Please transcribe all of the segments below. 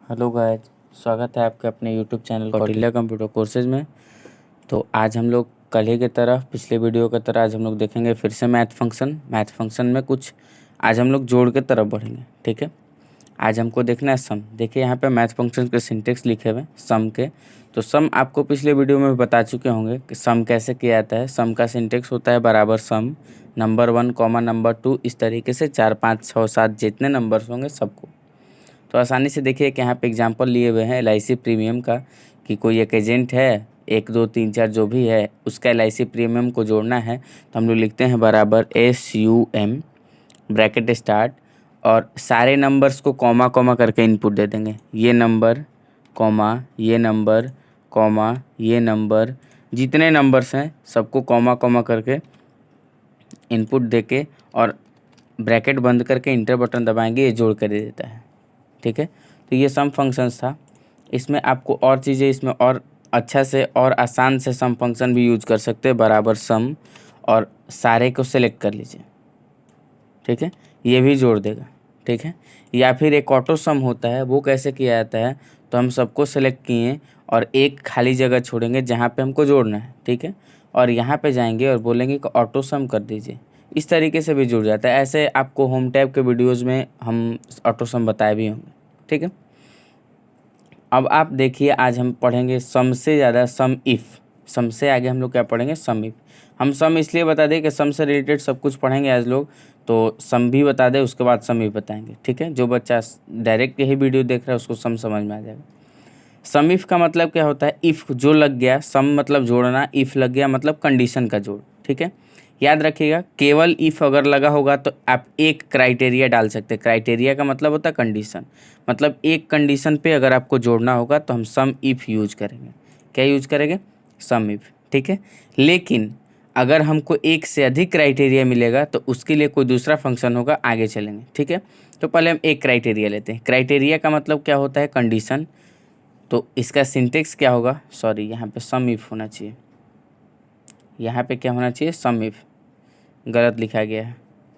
Hello guys, स्वागत है आपके अपने YouTube channel Kautilya computer courses में। तो आज हम लोग कल ही की तरह पिछले वीडियो की तरह आज हम लोग देखेंगे फिर से मैथ फंक्शन में कुछ आज हम लोग जोड़ के तरफ बढ़ेंगे। ठीक है, आज हमको देखना है सम। देखिए यहाँ पे मैथ फंक्शन के सिंटेक्स लिखे हुए सम के। तो सम आपको पिछले वीडियो में भी बता चुके होंगे कि सम कैसे किया जाता है। सम का सिंटेक्स होता है बराबर सम नंबर 1 कॉमा नंबर 2, इस तरीके से 4 5 6 7 जितने नंबर्स होंगे सबको। तो आसानी से देखिए कि यहाँ पे एग्जांपल लिए हुए हैं LIC प्रीमियम का, कि कोई एक एजेंट है 1 2 3 4 जो भी है उसका LIC प्रीमियम को जोड़ना है। तो हम लोग लिखते हैं बराबर SUM ब्रैकेट स्टार्ट और सारे नंबर्स को कॉमा कॉमा करके इनपुट दे देंगे। ये नंबर कॉमा ये नंबर कॉमा ये नंबर, जितने नंबर्स हैं सबको कॉमा कॉमा करके इनपुट देके और ब्रैकेट बंद करके इंटर बटन दबाएंगे, ये जोड़ कर दे देता है। ठीक है, तो ये सम फंक्शंस था। इसमें आपको और चीज़ें इसमें और अच्छा से और आसान से सम फंक्शन भी यूज कर सकते हैं। बराबर सम और सारे को सेलेक्ट कर लीजिए। ठीक है, ये भी जोड़ देगा। ठीक है, या फिर एक ऑटो सम होता है, वो कैसे किया जाता है, तो हम सबको सेलेक्ट किए और एक खाली जगह छोड़ेंगे जहाँ पे हमको जोड़ना है। ठीक है, और यहाँ पे जाएंगे और बोलेंगे कि ऑटो सम कर दीजिए। इस तरीके से भी जुड़ जाता है। ऐसे आपको होम टैब के वीडियोज़ में हम ऑटो सम बताए भी होंगे। ठीक है, अब आप देखिए आज हम पढ़ेंगे सम से ज़्यादा सम इफ़। सम से आगे हम लोग क्या पढ़ेंगे, सम इफ़। हम सम इसलिए बता दें कि सम से रिलेटेड सब कुछ पढ़ेंगे आज लोग, तो सम भी बता दें उसके बाद सम इफ बताएंगे। ठीक है, जो बच्चा डायरेक्ट यही वीडियो देख रहा है उसको सम समझ में आ जाएगा। सम इफ का मतलब क्या होता है, इफ़ जो लग गया, सम मतलब जोड़ना, इफ़ लग गया मतलब कंडीशन का जोड़। ठीक है, याद रखिएगा केवल इफ़ अगर लगा होगा तो आप एक क्राइटेरिया डाल सकते हैं। क्राइटेरिया का मतलब होता है कंडीशन, मतलब एक कंडीशन पे अगर आपको जोड़ना होगा तो हम सम इफ़ यूज करेंगे। क्या यूज करेंगे, सम इफ़। ठीक है, लेकिन अगर हमको एक से अधिक क्राइटेरिया मिलेगा तो उसके लिए कोई दूसरा फंक्शन होगा, आगे चलेंगे। ठीक है, तो पहले हम एक क्राइटेरिया लेते हैं। क्राइटेरिया का मतलब क्या होता है, कंडीशन। तो इसका सिंटेक्स क्या होगा, सॉरी यहाँ पे सम इफ होना चाहिए, यहाँ पे क्या होना चाहिए, सम इफ। गलत लिखा गया है,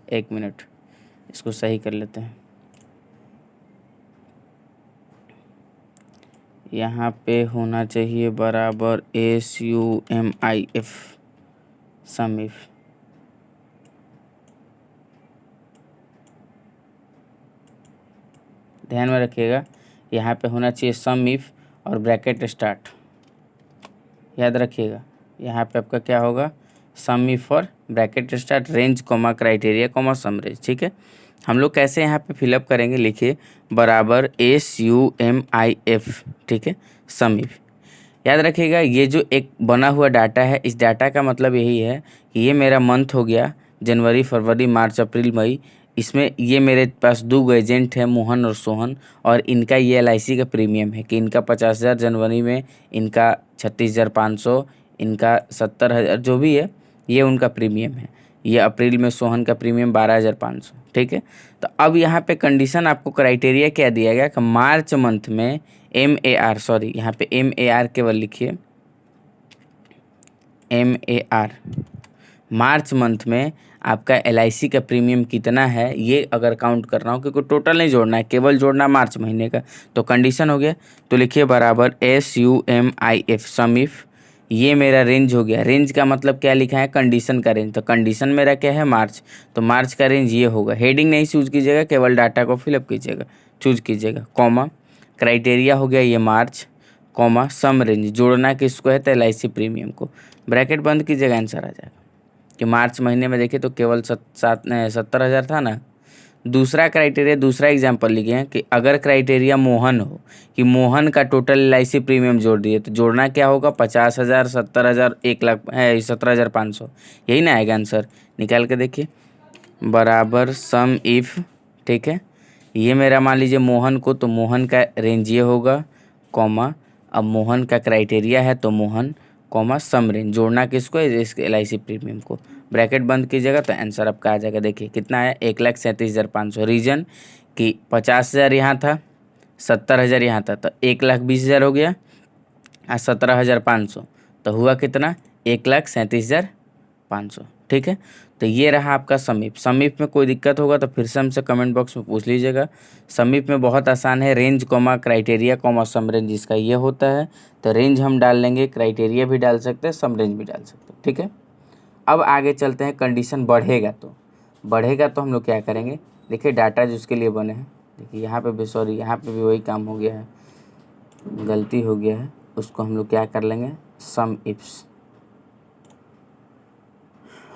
एक मिनट इसको सही कर लेते हैं। यहाँ पे होना चाहिए बराबर SUMIF सम इफ। ध्यान में रखिएगा, यहाँ पे होना चाहिए सम इफ और ब्रैकेट स्टार्ट। याद रखिएगा यहाँ पे आपका क्या होगा, सम इफ और bracket start range comma criteria comma sum range. ठीक है, हम लोग कैसे यहाँ पे फिलअप करेंगे, लिखिए बराबर SUMIF। ठीक है, सम इफ। याद रखिएगा ये जो एक बना हुआ डाटा है, इस डाटा का मतलब यही है कि ये मेरा मंथ हो गया जनवरी फरवरी मार्च अप्रैल मई। इसमें ये मेरे पास 2 एजेंट हैं, मोहन और सोहन, और इनका ये LIC का प्रीमियम है कि इनका 50,000 जनवरी में, इनका 36,500, इनका 70,000 जो भी है, ये उनका प्रीमियम है। ये अप्रैल में सोहन का प्रीमियम 12,500। ठीक है, तो अब यहाँ पे कंडीशन आपको क्राइटेरिया क्या दिया गया कि मार्च मंथ में MAR, सॉरी यहाँ पे MAR केवल लिखिए, MAR मार्च मंथ में आपका LIC का प्रीमियम कितना है ये अगर काउंट करना हो, क्योंकि टोटल नहीं जोड़ना है, केवल जोड़ना मार्च महीने का। तो कंडीशन हो गया, तो लिखिए बराबर SUMIF सम इफ। ये मेरा रेंज हो गया। रेंज का मतलब क्या लिखा है, कंडीशन का रेंज। तो कंडीशन मेरा क्या है, मार्च। तो मार्च का रेंज ये होगा। हेडिंग नहीं चूज कीजिएगा, केवल डाटा को फिलअप कीजिएगा, चूज कीजिएगा, कॉमा क्राइटेरिया हो गया ये मार्च, कॉमा सम रेंज, जोड़ना किसको है, तो LIC प्रीमियम को। ब्रैकेट बंद कीजिएगा, आंसर आ जाएगा। कि मार्च महीने में देखिए तो केवल 70,000 था ना। दूसरा क्राइटेरिया, दूसरा एग्जांपल लिखे हैं कि अगर क्राइटेरिया मोहन हो, कि मोहन का टोटल LIC प्रीमियम जोड़ दिए, तो जोड़ना क्या होगा, 50,000 70,000 1,00,000 है 17,500, यही ना आएगा आंसर। निकाल के देखिए बराबर सम इफ। ठीक है, ये मेरा मान लीजिए मोहन को, तो मोहन का रेंज ये होगा, कॉमा अब मोहन का क्राइटेरिया है तो मोहन, कॉमा सम रेंज, जोड़ना किसको है, इसके LIC प्रीमियम को। ब्रैकेट बंद कीजिएगा तो आंसर आपका आ जाएगा। देखिए कितना है, 1,37,500। रीजन कि 50,000 यहाँ था, 70,000 यहाँ था, तो 1,20,000 हो गया और 17,500, तो हुआ कितना, 1,37,500 500। ठीक है, तो ये रहा आपका समीप। समीप में कोई दिक्कत होगा तो फिर से हमसे कमेंट बॉक्स में पूछ लीजिएगा। समीप में बहुत आसान है, range comma criteria comma sum range इसका ये होता है। तो रेंज हम डाल लेंगे, क्राइटेरिया भी डाल सकते हैं, सम रेंज भी डाल सकते हैं। ठीक है, अब आगे चलते हैं। कंडीशन बढ़ेगा तो हम लोग क्या करेंगे, देखिए डाटा जिसके लिए बने हैं, देखिए यहाँ पे भी सॉरी यहाँ पे भी वही काम हो गया है, गलती हो गया है। उसको हम लोग क्या कर लेंगे, सम इफ्स।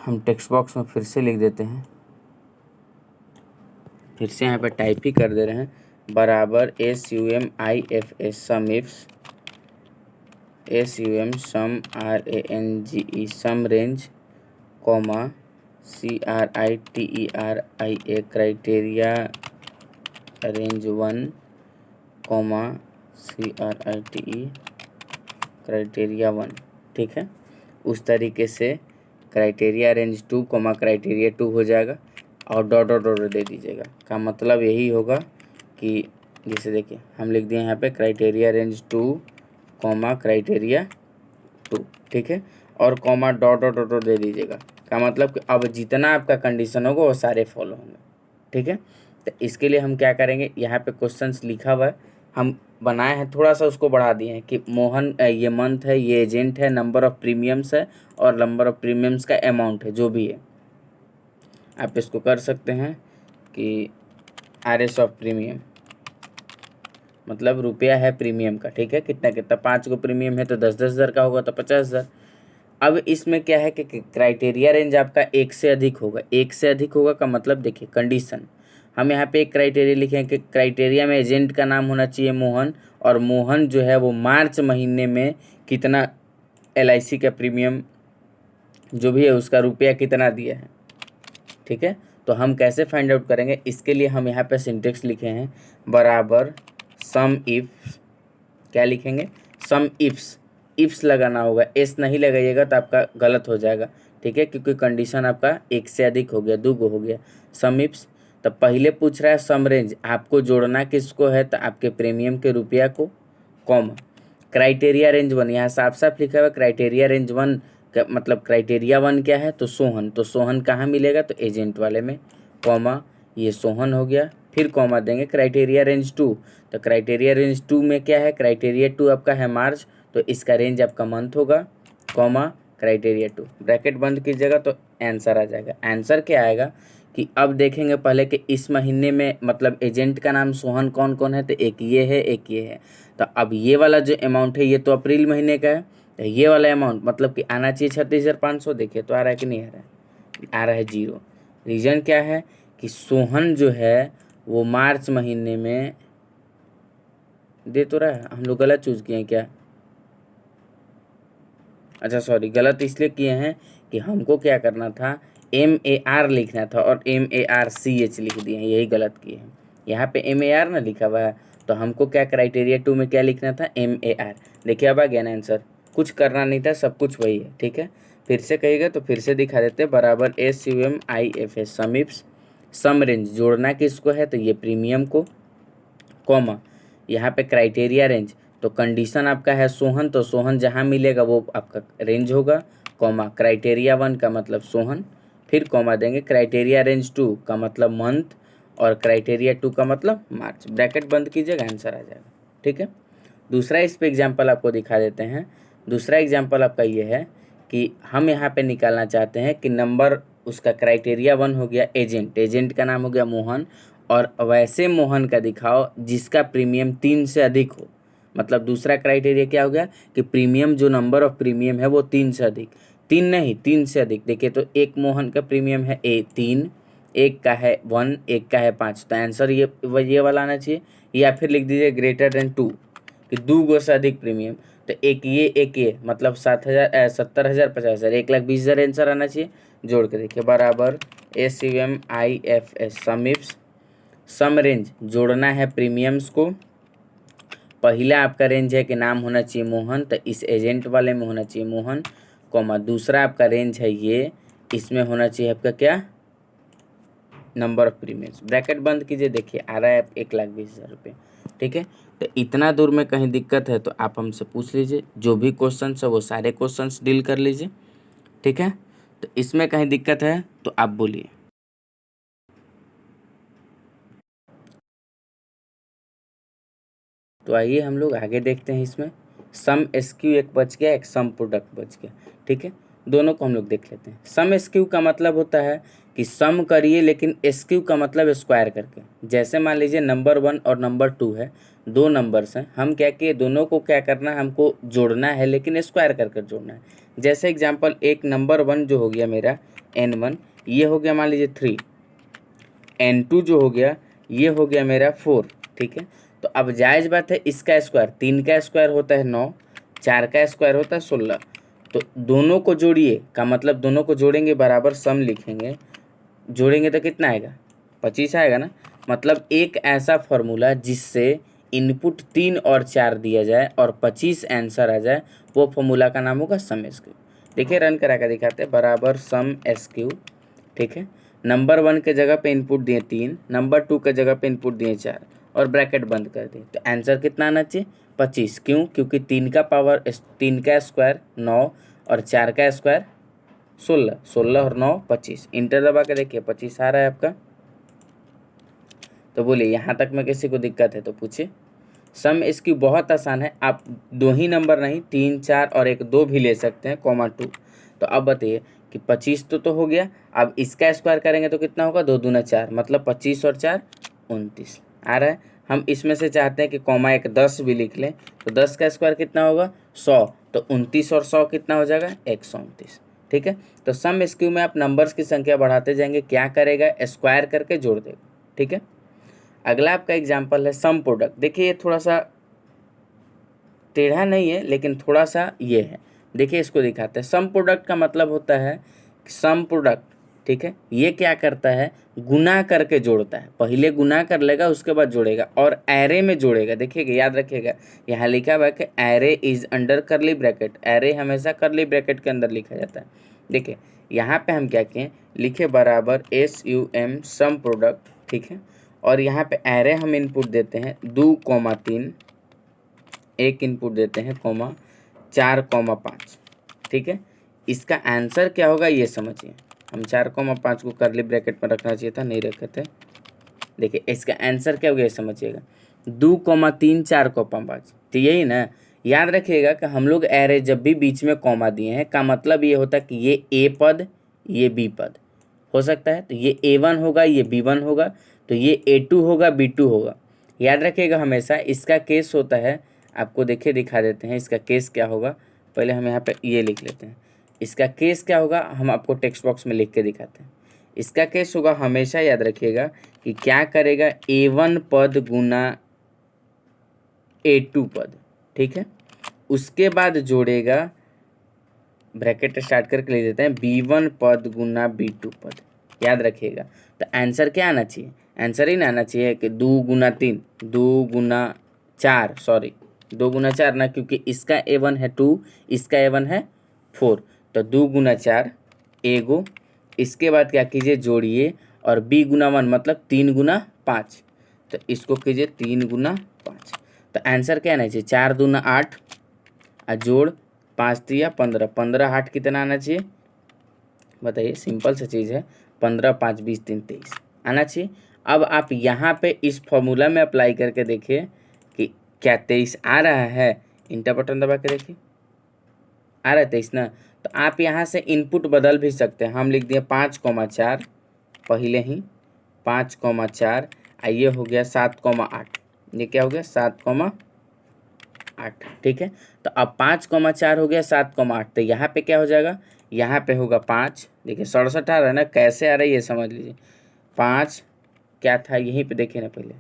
हम टेक्स्ट बॉक्स में फिर से लिख देते हैं, फिर से यहाँ पे टाइप ही कर दे रहे हैं, बराबर SUMIFS sum ifs, SUM sum RANGE sum range comma CRITERIA criteria range 1 comma CRITE criteria 1। ठीक है, उस तरीके से क्राइटेरिया रेंज 2 कॉमा क्राइटेरिया 2 हो जाएगा और डॉट डॉट डॉट दे दीजिएगा। का मतलब यही होगा कि जैसे देखिए हम लिख दिए यहाँ पे क्राइटेरिया रेंज 2 कॉमा क्राइटेरिया 2। ठीक है, और कॉमा डॉट डॉट डॉट दे दीजिएगा। का मतलब कि अब जितना आपका कंडीशन होगा वो सारे फॉलो होंगे। ठीक है, तो इसके लिए हम क्या करेंगे, यहाँ पे क्वेश्चंस लिखा हुआ है, हम बनाए हैं, थोड़ा सा उसको बढ़ा दिए हैं कि मोहन ये मंथ है, ये एजेंट है, नंबर ऑफ प्रीमियम्स है और नंबर ऑफ प्रीमियम्स का अमाउंट है, जो भी है आप इसको कर सकते हैं कि RS ऑफ प्रीमियम, मतलब रुपया है प्रीमियम का। ठीक है, कितना कितना 5 को प्रीमियम है तो 10-10 हज़ार का होगा तो 50 हज़ार। अब इसमें क्या है कि क्राइटेरिया रेंज आपका 1 से अधिक होगा। 1 से अधिक होगा का मतलब देखिए कंडीशन, हम यहाँ पे एक क्राइटेरिया लिखे हैं कि क्राइटेरिया में एजेंट का नाम होना चाहिए मोहन, और मोहन जो है वो मार्च महीने में कितना LIC का प्रीमियम जो भी है उसका रुपया कितना दिया है। ठीक है, तो हम कैसे फाइंड आउट करेंगे, इसके लिए हम यहाँ पे सिंटेक्स लिखे हैं, बराबर सम इफ, क्या लिखेंगे, सम इफ्स। इफ्स लगाना होगा, एस नहीं लगाइएगा तो आपका गलत हो जाएगा। ठीक है, क्योंकि कंडीशन आपका 1 से अधिक हो गया, 2 हो गया। सम इफ्स, तो पहले पूछ रहा है सम रेंज, आपको जोड़ना किसको है, तो आपके प्रीमियम के रुपया को, कॉमा क्राइटेरिया रेंज 1, यहाँ साफ साफ लिखा हुआ क्राइटेरिया रेंज 1 का मतलब क्राइटेरिया 1 क्या है, तो सोहन। तो सोहन कहाँ मिलेगा, तो एजेंट वाले में, कॉमा ये सोहन हो गया, फिर कॉमा देंगे क्राइटेरिया रेंज 2। तो क्राइटेरिया रेंज 2 में क्या है, क्राइटेरिया 2 आपका है मार्च, तो इसका रेंज आपका मंथ होगा, कॉमा क्राइटेरिया 2, ब्रैकेट बंद कीजिएगा तो आंसर आ जाएगा। आंसर क्या आएगा कि अब देखेंगे पहले कि इस महीने में मतलब एजेंट का नाम सोहन कौन कौन है, तो एक ये है, एक ये है। तो अब ये वाला जो अमाउंट है ये तो अप्रैल महीने का है, तो ये वाला अमाउंट मतलब कि आना चाहिए 36,500। देखिए तो आ रहा है कि नहीं आ रहा है, आ रहा है 0। रीज़न क्या है कि सोहन जो है वो मार्च महीने में दे तो रहा है, हम लोग गलत चूज़ किए हैं क्या, अच्छा सॉरी गलत इसलिए किए हैं कि हमको क्या करना था, MAR लिखना था और MARCH लिख दिए हैं, यही गलत किए हैं। यहाँ पे MAR ना लिखा हुआ है, तो हमको क्या क्राइटेरिया 2 में क्या लिखना था, MAR। देखिए अब आ गया ना आंसर, कुछ करना नहीं था, सब कुछ वही है। ठीक है, फिर से कहिएगा तो फिर से दिखा देते हैं, बराबर SUMIFS सम इफ्स, सम रेंज जोड़ना किसको है, तो ये प्रीमियम को, कॉमा यहाँ पे क्राइटेरिया रेंज, तो कंडीशन आपका है सोहन, तो सोहन जहाँ मिलेगा वो आपका रेंज होगा, कॉमा क्राइटेरिया 1 का मतलब सोहन, फिर कॉमा देंगे क्राइटेरिया रेंज 2 का मतलब मंथ, और क्राइटेरिया 2 का मतलब मार्च, ब्रैकेट बंद कीजिएगा, आंसर आ जाएगा। ठीक है, दूसरा इस पे एग्जाम्पल आपको दिखा देते हैं। दूसरा एग्जाम्पल आपका ये है कि हम यहाँ पे निकालना चाहते हैं कि नंबर उसका क्राइटेरिया 1 हो गया एजेंट, एजेंट का नाम हो गया मोहन, और वैसे मोहन का दिखाओ जिसका प्रीमियम 3 से अधिक हो। मतलब दूसरा क्राइटेरिया क्या हो गया कि प्रीमियम जो नंबर ऑफ प्रीमियम है वो 3 से अधिक, 3 नहीं 3 से अधिक। देखिए तो एक मोहन का प्रीमियम है 3, एक का है 1, एक का है 5, तो आंसर ये वाला आना चाहिए। या फिर लिख दीजिए ग्रेटर देन 2 कि 2 से अधिक प्रीमियम, तो एक ये मतलब 7,000 70,000 50,000 1,20,000 आंसर आना चाहिए। जोड़ के देखिए बराबर SUMIFS सम इफ्स, सम रेंज जोड़ना है प्रीमियम्स को, पहला आपका रेंज है कि नाम होना चाहिए मोहन, तो इस एजेंट वाले में होना चाहिए मोहन, कॉमा दूसरा आपका रेंज है ये, इसमें होना चाहिए आपका क्या, नंबर ऑफ प्रीमियम्स, ब्रैकेट बंद कीजिए। देखिए आ रहा है 1,20,000 रुपये। ठीक है, तो इतना दूर में कहीं दिक्कत है तो आप हमसे पूछ लीजिए, जो भी क्वेश्चन है वो सारे क्वेश्चंस डील कर लीजिए। ठीक है, तो इसमें कहीं दिक्कत है तो आप बोलिए। तो आइए हम लोग आगे देखते हैं। इसमें सम एसक्यू एक बच गया, एक सम प्रोडक्ट बच गया, ठीक है। दोनों को हम लोग देख लेते हैं। सम एसक्यू का मतलब होता है कि सम करिए लेकिन एसक्यू का मतलब स्क्वायर करके। जैसे मान लीजिए नंबर 1 और नंबर 2 है, दो नंबर्स हैं, हम क्या किए, दोनों को क्या करना है, हमको जोड़ना है लेकिन स्क्वायर करके जोड़ना है। जैसे एग्जाम्पल, एक नंबर 1 जो हो गया मेरा n1, ये हो गया मान लीजिए 3, n2 जो हो गया ये हो गया मेरा 4, ठीक है। तो अब जायज़ बात है, इसका स्क्वायर 3 का स्क्वायर होता है 9, 4 का स्क्वायर होता है 16। तो दोनों को जोड़िए का मतलब दोनों को जोड़ेंगे बराबर सम लिखेंगे, जोड़ेंगे तो कितना आएगा, 25 आएगा ना। मतलब एक ऐसा फॉर्मूला जिससे इनपुट 3 और 4 दिया जाए और 25 आंसर आ जाए, वो फॉर्मूला का नाम होगा सम एसक्यू। देखिए रन करा कर दिखाते हैं, बराबर सम एसक्यू, ठीक है। नंबर 1 के जगह पे इनपुट दिए 3, नंबर 2 के जगह पे इनपुट दिए 4 और ब्रैकेट बंद कर दिए। तो आंसर कितना आना चाहिए, 25। क्यों, क्योंकि 3 का पावर 3 का स्क्वायर 9 और 4 का स्क्वायर 16, 16 और 9 25। इंटर दबा के देखिए 25 आ रहा है आपका। तो बोलिए यहाँ तक में किसी को दिक्कत है तो पूछिए। सम इसकी बहुत आसान है, आप दो ही नंबर नहीं 3 4 और एक 2 भी ले सकते हैं, कॉमा 2। तो अब बताइए कि 25 तो हो गया, अब इसका स्क्वायर करेंगे तो कितना होगा, 2 दूना 4, मतलब 25 और 4 29 आ रहा है। हम इसमें से चाहते हैं कि कॉमा एक 10 भी लिख लें, तो 10 का स्क्वायर कितना होगा 100, तो 29 और 100 कितना हो जाएगा 129, ठीक है। तो सम एसक्यू में आप नंबर्स की संख्या बढ़ाते जाएंगे, क्या करेगा, स्क्वायर करके जोड़ देगा, ठीक है। अगला आपका एग्जाम्पल है सम प्रोडक्ट। देखिए ये थोड़ा सा टेढ़ा नहीं है लेकिन थोड़ा सा ये है, देखिए इसको दिखाते हैं। सम प्रोडक्ट का मतलब होता है सम प्रोडक्ट, ठीक है, ये क्या करता है, गुना करके जोड़ता है। पहले गुना कर लेगा उसके बाद जोड़ेगा और एरे में जोड़ेगा। देखिएगा, याद रखिएगा, यहाँ लिखा हुआ है कि एरे इज अंडर करली ब्रैकेट। एरे हमेशा करली ब्रैकेट के अंदर लिखा जाता है। देखिए यहाँ पे हम क्या किए, लिखे बराबर SUM सम प्रोडक्ट, ठीक है। और यहाँ पे एरे हम इनपुट देते हैं 2,3, एक इनपुट देते हैं कॉमा 4,5, ठीक है। इसका आंसर क्या होगा ये समझिए। हम 4,5 को करली ब्रैकेट में रखना चाहिए था, नहीं रखे थे। देखिए इसका आंसर क्या होगा ये समझिएगा, 2,3 4,5। तो यही ना, याद रखिएगा कि हम लोग एरे जब भी बीच में कॉमा दिए हैं का मतलब ये होता है कि ये ए पद ये बी पद हो सकता है। तो ये A1 होगा, ये B1 होगा, तो ये A2 होगा, B2 होगा। याद रखिएगा हमेशा इसका केस होता है, आपको देखिए दिखा देते हैं इसका केस क्या होगा। पहले हम यहाँ पे ये लिख लेते हैं, इसका केस क्या होगा हम आपको टेक्स्ट बॉक्स में लिख के दिखाते हैं। इसका केस होगा, हमेशा याद रखिएगा कि क्या करेगा, A1 पद गुना A2 पद, ठीक है। उसके बाद जोड़ेगा, ब्रैकेट स्टार्ट करके ले देते हैं, B1 पद गुना B2 पद। याद रखिएगा। तो आंसर क्या आना चाहिए, आंसर ही ना आना चाहिए कि 2 गुना 3, 2 गुना 4, सॉरी 2 गुना 4 ना, क्योंकि इसका A1 है 2, इसका A1 है 4, तो 2 गुना 4 एगो। इसके बाद क्या कीजिए, जोड़िए, और B गुना 1 मतलब 3 गुना 5, तो इसको कीजिए 3 गुना 5। तो आंसर क्या आना चाहिए, 4 दूना 8 और जोड़ 5 तिया 15, 15 8 कितना आना चाहिए बताइए, सिंपल सा चीज़ है, 15 5 20 3 23 आना चाहिए। अब आप यहाँ पे इस फॉर्मूला में अप्लाई करके देखिए कि क्या 23 आ रहा है। इंटर बटन दबा के देखिए, आ रहा है 23 ना। तो आप यहाँ से इनपुट बदल भी सकते हैं। हम लिख दिए 5,4 पहले ही, 5,4, ये हो गया 7,8, ये क्या हो गया 7,8, ठीक है। तो अब 5,4 हो गया 7,8, तो यहाँ पे क्या हो जाएगा, यहाँ पे होगा 5। देखिए 67 आ रहा है ना, कैसे आ रहा है ये समझ लीजिए। 5 क्या था, यहीं पे देखिए ना, पहले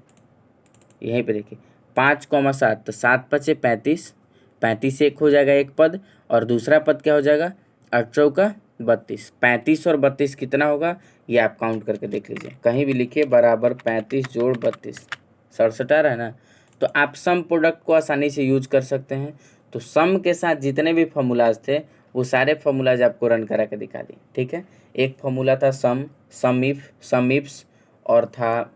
यहीं पे देखिए 5,7, तो 7 5 35, 35 एक हो जाएगा एक पद, और दूसरा पद क्या हो जाएगा 8 चौका 32। 35 और 32 कितना होगा ये आप काउंट करके देख लीजिए, कहीं भी लिखिए बराबर 35 जोड़ 32, 67 आ रहा है ना। तो आप सम प्रोडक्ट को आसानी से यूज कर सकते हैं। तो सम के साथ जितने भी फॉर्मूलाज थे वो सारे फॉर्मूलाज आपको रन करा के दिखा दिए, ठीक है। एक फॉर्मूला था sum, sum if, sum ifs, और था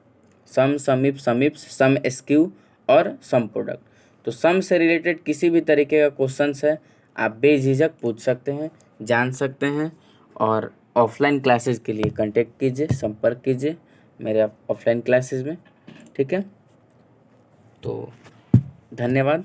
sum, sum if, sum ifs, sum SQ और सम प्रोडक्ट। तो सम से रिलेटेड किसी भी तरीके का क्वेश्चंस है आप बेझिझक पूछ सकते हैं, जान सकते हैं। और ऑफलाइन क्लासेस के लिए कांटेक्ट कीजिए, संपर्क कीजिए मेरे ऑफलाइन क्लासेस में। ठीक है, तो धन्यवाद।